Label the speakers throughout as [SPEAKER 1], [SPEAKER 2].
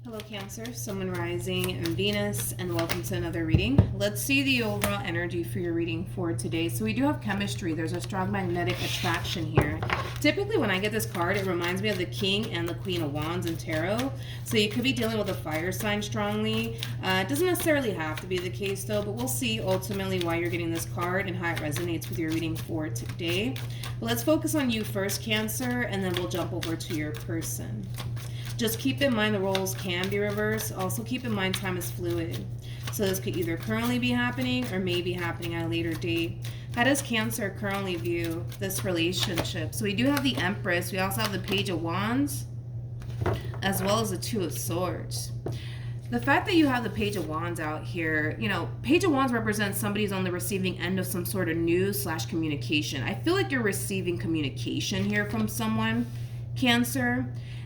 [SPEAKER 1] Hello Cancer, Sun, Moon, Rising, and Venus, and welcome to another reading. Let's see the overall energy for your reading for today. So we do have chemistry. There's a strong magnetic attraction here. Typically when I get this card, it reminds me of the King and the Queen of Wands in Tarot. So you could be dealing with a fire sign strongly. It doesn't necessarily have to be the case though, but we'll see ultimately why you're getting this card and how it resonates with your reading for today. But let's focus on you first, Cancer, and then we'll jump over to your person. Just keep in mind the roles can be reversed. Also keep in mind time is fluid. So this could either currently be happening or may be happening at a later date. How does Cancer currently view this relationship? So we do have the Empress. We also have the Page of Wands as well as the Two of Swords. The fact that you have the Page of Wands out here, Page of Wands represents somebody's on the receiving end of some sort of news/communication. I feel like you're receiving communication here from someone, Cancer.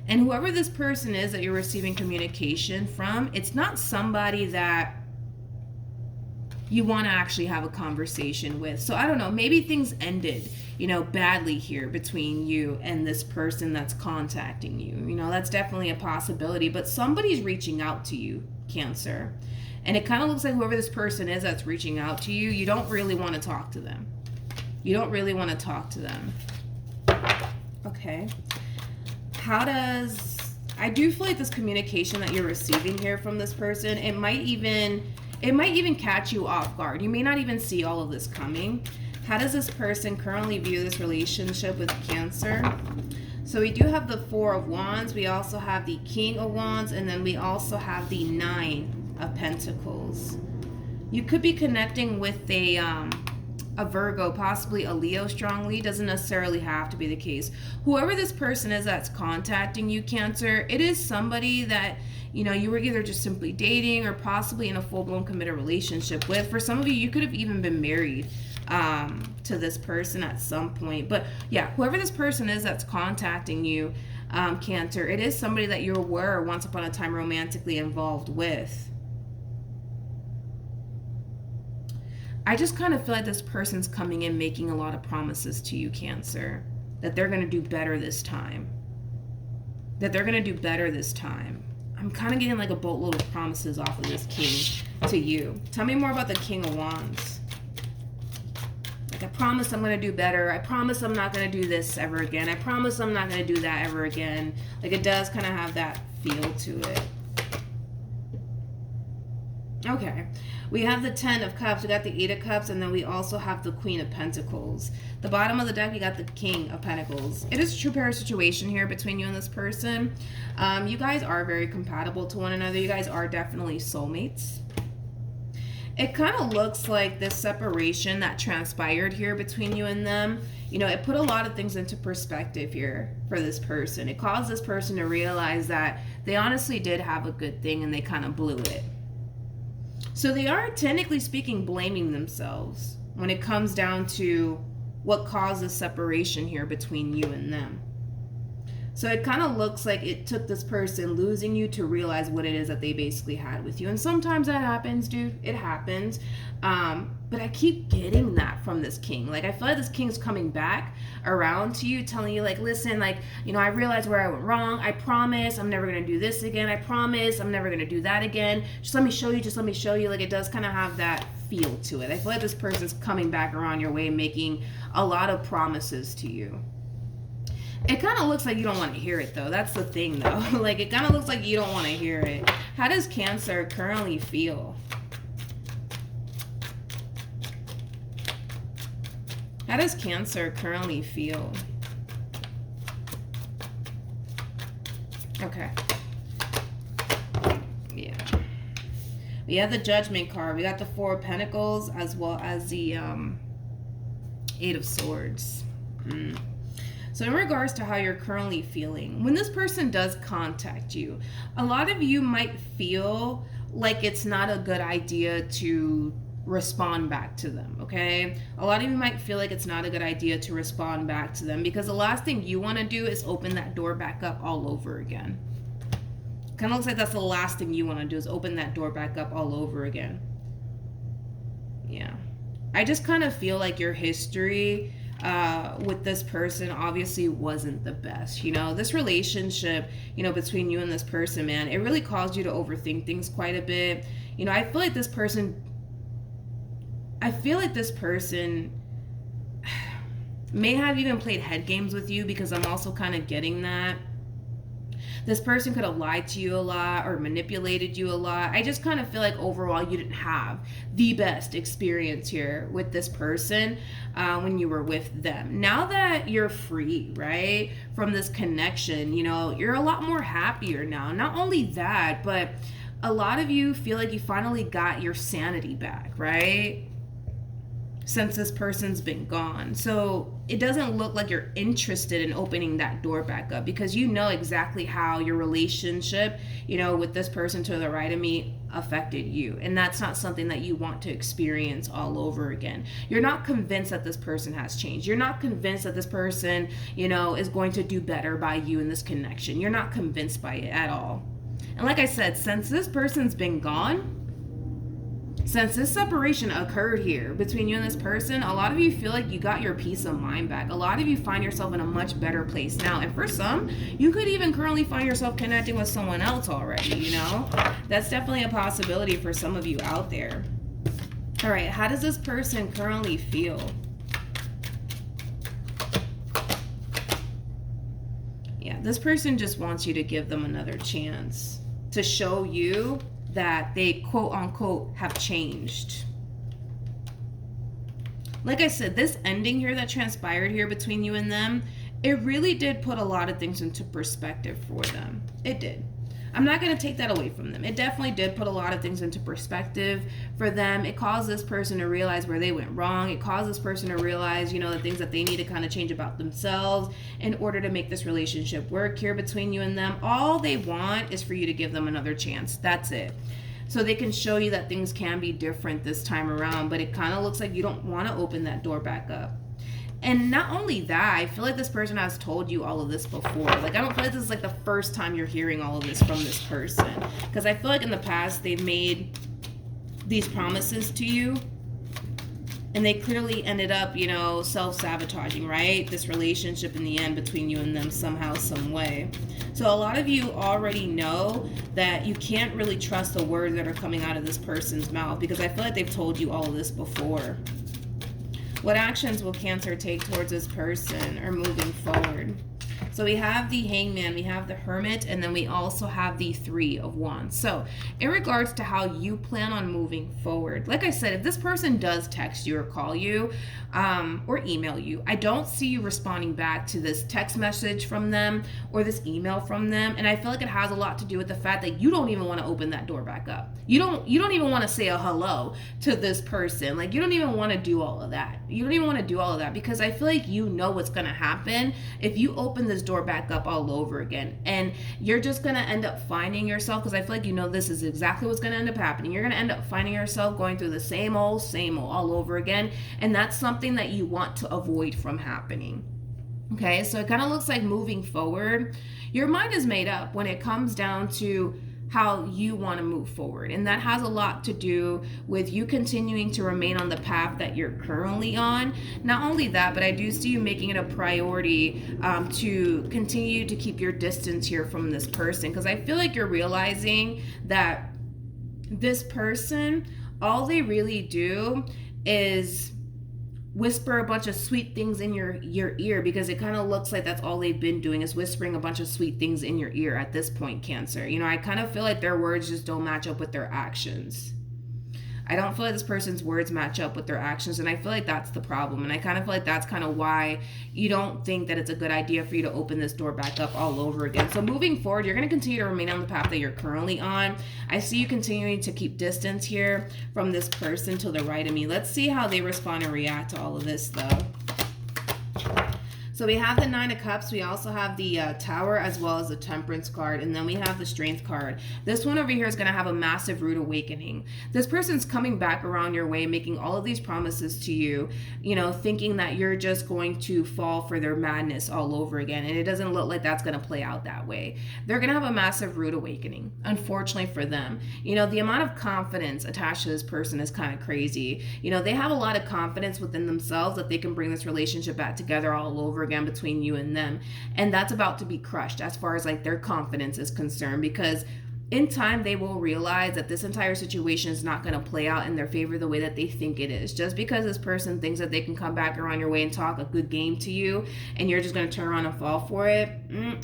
[SPEAKER 1] And whoever this person is that you're receiving communication from, it's not somebody that you want to actually have a conversation with. So I don't know, maybe things ended, badly here between you and this person that's contacting you. That's definitely a possibility, but somebody's reaching out to you, Cancer. And it kind of looks like whoever this person is that's reaching out to you, you don't really want to talk to them. You don't really want to talk to them. Okay. I do feel like this communication that you're receiving here from this person, it might even catch you off guard. You may not even see all of this coming. How does this person currently view this relationship with Cancer? So we do have the Four of Wands, we also have the King of Wands, and then we also have the Nine of Pentacles. You could be connecting with a Virgo, possibly a Leo strongly. Doesn't necessarily have to be the case. Whoever this person is that's contacting you, Cancer, it is somebody that, you were either just simply dating or possibly in a full-blown committed relationship with. For some of you, you could have even been married to this person at some point. But yeah, whoever this person is that's contacting you, Cancer, it is somebody that you were once upon a time romantically involved with. I just kind of feel like this person's coming in making a lot of promises to you, Cancer, that they're going to do better this time. I'm kind of getting like a boatload of promises off of this King to you. Tell me more about the King of Wands. Like, I promise I'm going to do better. I promise I'm not going to do this ever again. I promise I'm not going to do that ever again. Like, it does kind of have that feel to it. Okay, we have the Ten of Cups, we got the Eight of Cups, and then we also have the Queen of Pentacles. The bottom of the deck, we got the King of Pentacles. It is a true pair situation here between you and this person. You guys are very compatible to one another. You guys are definitely soulmates. It kind of looks like this separation that transpired here between you and them, it put a lot of things into perspective here for this person. It caused this person to realize that they honestly did have a good thing and they kind of blew it. So they are, technically speaking, blaming themselves when it comes down to what caused the separation here between you and them. So it kind of looks like it took this person losing you to realize what it is that they basically had with you. And sometimes that happens, dude. It happens. But I keep getting that from this King. Like, I feel like this King's coming back around to you, telling you, like, listen, like, I realized where I went wrong. I promise I'm never going to do this again. I promise I'm never going to do that again. Just let me show you. Like, it does kind of have that feel to it. I feel like this person's coming back around your way, making a lot of promises to you. It kind of looks like you don't want to hear it, though. That's the thing, though. Like, it kind of looks like you don't want to hear it. How does Cancer currently feel? How does Cancer currently feel? Okay. Yeah. We have the Judgment card. We got the Four of Pentacles as well as the Eight of Swords. So in regards to how you're currently feeling, when this person does contact you, a lot of you might feel like it's not a good idea to respond back to them, okay? A lot of you might feel like it's not a good idea to respond back to them because the last thing you want to do is open that door back up all over again. Kind of looks like that's the last thing you want to do is open that door back up all over again. Yeah. I just kind of feel like your history with this person obviously wasn't the best. You know, this relationship, you know, between you and this person, man, it really caused you to overthink things quite a bit. You know, I feel like this person may have even played head games with you, because I'm also kind of getting that. This person could have lied to you a lot or manipulated you a lot. I just kind of feel like overall you didn't have the best experience here with this person when you were with them. Now that you're free, right, from this connection, you know, you're a lot more happier now. Not only that, but a lot of you feel like you finally got your sanity back, right? Since this person's been gone. So it doesn't look like you're interested in opening that door back up, because you know exactly how your relationship, you know, with this person to the right of me affected you. And that's not something that you want to experience all over again. You're not convinced that this person has changed. You're not convinced that this person, you know, is going to do better by you in this connection. You're not convinced by it at all. And like I said, since this person's been gone, since this separation occurred here between you and this person, a lot of you feel like you got your peace of mind back. A lot of you find yourself in a much better place now. And for some, you could even currently find yourself connecting with someone else already, you know? That's definitely a possibility for some of you out there. All right, how does this person currently feel? Yeah, this person just wants you to give them another chance to show you that they quote unquote have changed. Like I said, this ending here that transpired here between you and them, it really did put a lot of things into perspective for them. It did. I'm not going to take that away from them. It definitely did put a lot of things into perspective for them. It caused this person to realize where they went wrong. It caused this person to realize, you know, the things that they need to kind of change about themselves in order to make this relationship work here between you and them. All they want is for you to give them another chance. That's it. So they can show you that things can be different this time around, but it kind of looks like you don't want to open that door back up. And not only that, I feel like this person has told you all of this before. Like, I don't feel like this is like the first time you're hearing all of this from this person. Because I feel like in the past, they've made these promises to you, and they clearly ended up, you know, self-sabotaging, right? This relationship in the end between you and them somehow, some way. So a lot of you already know that you can't really trust the words that are coming out of this person's mouth, because I feel like they've told you all of this before. What actions will Cancer take towards this person or moving forward? So we have the Hangman, we have the Hermit, and then we also have the Three of Wands. So in regards to how you plan on moving forward, like I said, if this person does text you or call you or email you, I don't see you responding back to this text message from them or this email from them. And I feel like it has a lot to do with the fact that you don't even want to open that door back up. You don't even want to say a hello to this person. Like, you don't even want to do all of that. You don't even want to do all of that, because I feel like you know what's going to happen if you open this door back up all over again. And you're just going to end up finding yourself, because I feel like you know this is exactly what's going to end up happening. You're going to end up finding yourself going through the same old all over again. And that's something that you want to avoid from happening. Okay, so it kind of looks like moving forward, your mind is made up when it comes down to how you want to move forward. And that has a lot to do with you continuing to remain on the path that you're currently on. Not only that, but I do see you making it a priority to continue to keep your distance here from this person, because I feel like you're realizing that this person, all they really do is whisper a bunch of sweet things in your ear, because it kind of looks like that's all they've been doing, is whispering a bunch of sweet things in your ear at this point, Cancer. You know, I kind of feel like their words just don't match up with their actions. I don't feel like this person's words match up with their actions, and I feel like that's the problem. And I kind of feel like that's kind of why you don't think that it's a good idea for you to open this door back up all over again. So moving forward, you're going to continue to remain on the path that you're currently on. I see you continuing to keep distance here from this person to the right of me. Let's see how they respond and react to all of this, though. So we have the Nine of Cups. We also have the Tower as well as the Temperance card. And then we have the Strength card. This one over here is going to have a massive rude awakening. This person's coming back around your way, making all of these promises to you, you know, thinking that you're just going to fall for their madness all over again. And it doesn't look like that's going to play out that way. They're going to have a massive rude awakening, unfortunately for them. You know, the amount of confidence attached to this person is kind of crazy. You know, they have a lot of confidence within themselves that they can bring this relationship back together all over again between you and them, and that's about to be crushed as far as like their confidence is concerned, because in time they will realize that this entire situation is not going to play out in their favor the way that they think it is. Just because this person thinks that they can come back around your way and talk a good game to you and you're just going to turn around and fall for it,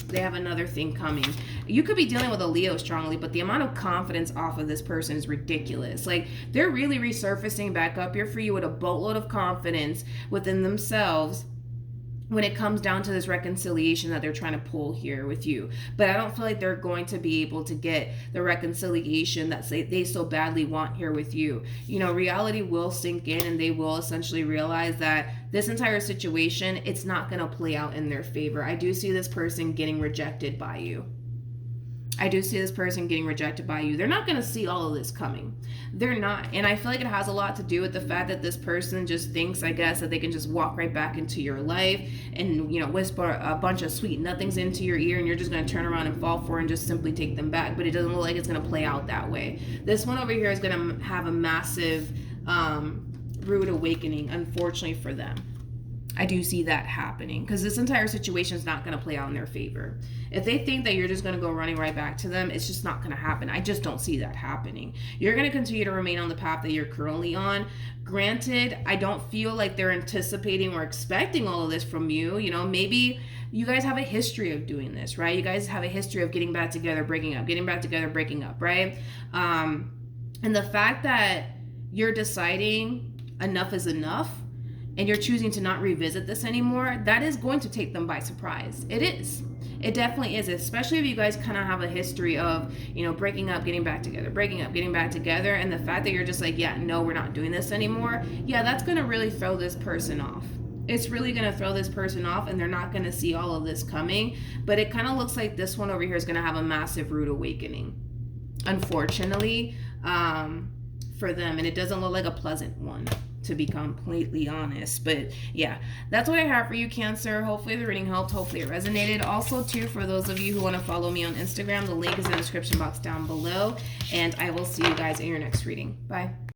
[SPEAKER 1] they have another thing coming. You could be dealing with a Leo strongly, but the amount of confidence off of this person is ridiculous. Like, they're really resurfacing back up here for you with a boatload of confidence within themselves when it comes down to this reconciliation that they're trying to pull here with you. But I don't feel like they're going to be able to get the reconciliation that they so badly want here with you. You know, reality will sink in and they will essentially realize that this entire situation, it's not going to play out in their favor. I do see this person getting rejected by you. I do see this person getting rejected by you. They're not going to see all of this coming. They're not. And I feel like it has a lot to do with the fact that this person just thinks, I guess, that they can just walk right back into your life and, you know, whisper a bunch of sweet nothings into your ear and you're just going to turn around and fall for it and just simply take them back. But it doesn't look like it's going to play out that way. This one over here is going to have a massive rude awakening, unfortunately for them. I do see that happening because this entire situation is not going to play out in their favor. If they think that you're just going to go running right back to them, it's just not going to happen. I just don't see that happening. You're going to continue to remain on the path that you're currently on. Granted, I don't feel like they're anticipating or expecting all of this from you. You know, maybe you guys have a history of doing this, right? You guys have a history of getting back together, breaking up, getting back together, breaking up, right? And the fact that you're deciding enough is enough, and you're choosing to not revisit this anymore, that is going to take them by surprise. It is. It definitely is, especially if you guys kind of have a history of, you know, breaking up, getting back together, breaking up, getting back together, and the fact that you're just like, yeah, no, we're not doing this anymore. Yeah, that's going to really throw this person off. It's really going to throw this person off, and they're not going to see all of this coming. But it kind of looks like this one over here is going to have a massive rude awakening, unfortunately, for them. And it doesn't look like a pleasant one, to be completely honest. But yeah, that's what I have for you, Cancer. Hopefully the reading helped. Hopefully it resonated. Also too, for those of you who want to follow me on Instagram, the link is in the description box down below, and I will see you guys in your next reading. Bye.